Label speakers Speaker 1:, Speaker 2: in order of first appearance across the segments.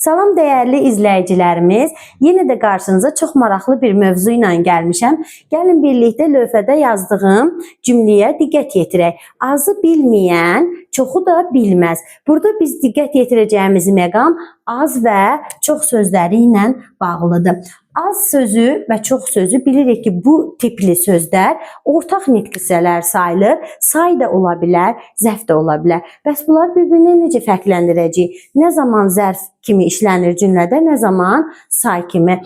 Speaker 1: Salam dəyərli izləyicilərimiz, yenə də qarşınıza çox maraqlı bir mövzu ilə gəlmişəm. Gəlin birlikdə lövhədə yazdığım cümləyə diqqət yetirək. Azı bilməyən, çoxu da bilməz. Burada biz diqqət yetirəcəyimiz məqam az və çox sözləri ilə bağlıdır. Az sözü və çox sözü bilirik ki, bu tipli sözlər ortaq nitq hissələr sayılır. Say da ola bilər, zərf də ola bilər. Bəs bunlar bir-birini necə fərqləndirəcəyik? Nə zaman zərf kimi işlənir cümlədə, nə zaman say kimi?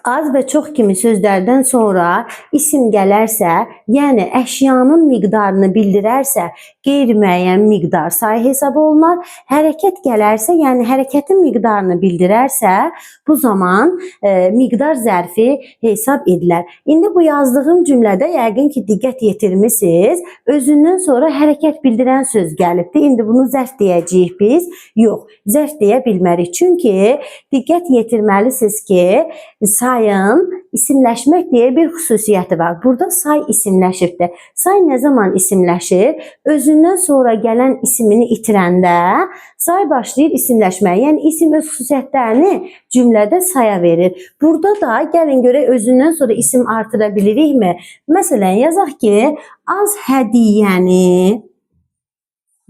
Speaker 1: Az və çox kimi sözlərdən sonra isim gələrsə, yəni əşyanın miqdarını bildirərsə, qeyri-müəyyən miqdar say hesab olunur. Hərəkət gələrsə, yəni hərəkətin miqdarını bildirərsə, bu zaman miqdar zərfi hesab edilər. İndi bu yazdığım cümlədə yəqin ki, diqqət yetirmisiniz. Özündən sonra hərəkət bildirən söz gəlibdir. İndi bunu zərf deyəcəyik biz. Yox, zərf deyə bilmərik. Çünki diqqət yetirməlisiniz ki, sayın isimləşmək deyə bir xüsusiyyəti var. Burada say isimləşibdir. Say nə zaman isimləşir? Özündən sonra gələn ismini itirəndə say başlayır isimləşməyə. Yəni isim öz xüsusiyyətlərini cümlədə saya verir. Burada da gəlin görək özündən sonra isim artıra bilirikmi? Məsələn, yazaq ki, az hədiyyəni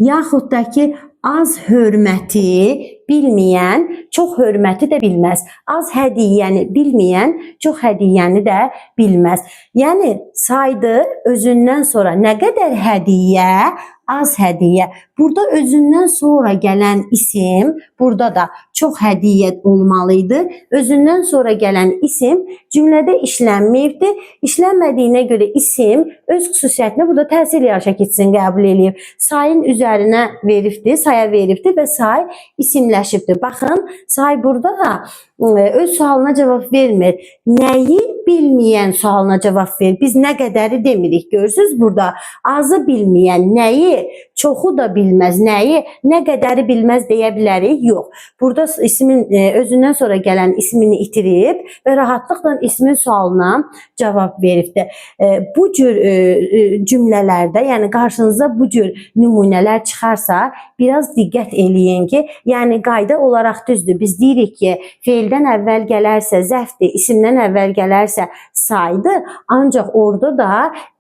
Speaker 1: yaxud da ki, az hörməti bilməyən çox hörməti də bilməz. Az hədiyyəni bilməyən çox hədiyyəni də bilməz. Yəni saydı özündən sonra nə qədər hədiyyə, az hədiyyə. Burada özündən sonra gələn isim, burada da çox hədiyyə olmalıydı. Özündən sonra gələn isim cümlədə işlənməyibdir. İşlənmədiyinə görə isim öz xüsusiyyətini burada təsir yarışa keçsin qəbul edib. Sayın üzərinə veribdir, saya veribdir və say isimləşibdir. Baxın, say burada da öz sualına cavab vermir. Nəyi bilməyən sualına cavab verir. Biz nə qədəri demirik. Görürsünüz burada azı bilməyən, nəyi, çoxu da bilməz, nəyi, nə qədəri bilməz deyə bilərik. Yox. Burada ismin özündən sonra gələn ismini itirib və rahatlıqla ismin sualına cavab veribdir. Bu cür cümlələrdə, yəni qarşınıza bu cür nümunələr çıxarsa, biraz diqqət eləyin ki, yəni qayda olaraq düzdür. Biz deyirik ki, feildən əvvəl gələrsə zərfdir, isimdən əvvəl gələrsə saydı, ancaq orada da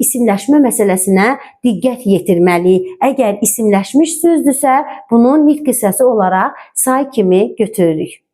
Speaker 1: isimləşmə məsələsinə diqqət yetirməliyik. Əgər isimləşmiş sözdürsə, bunu nitq hissəsi olaraq say kimi götürürük.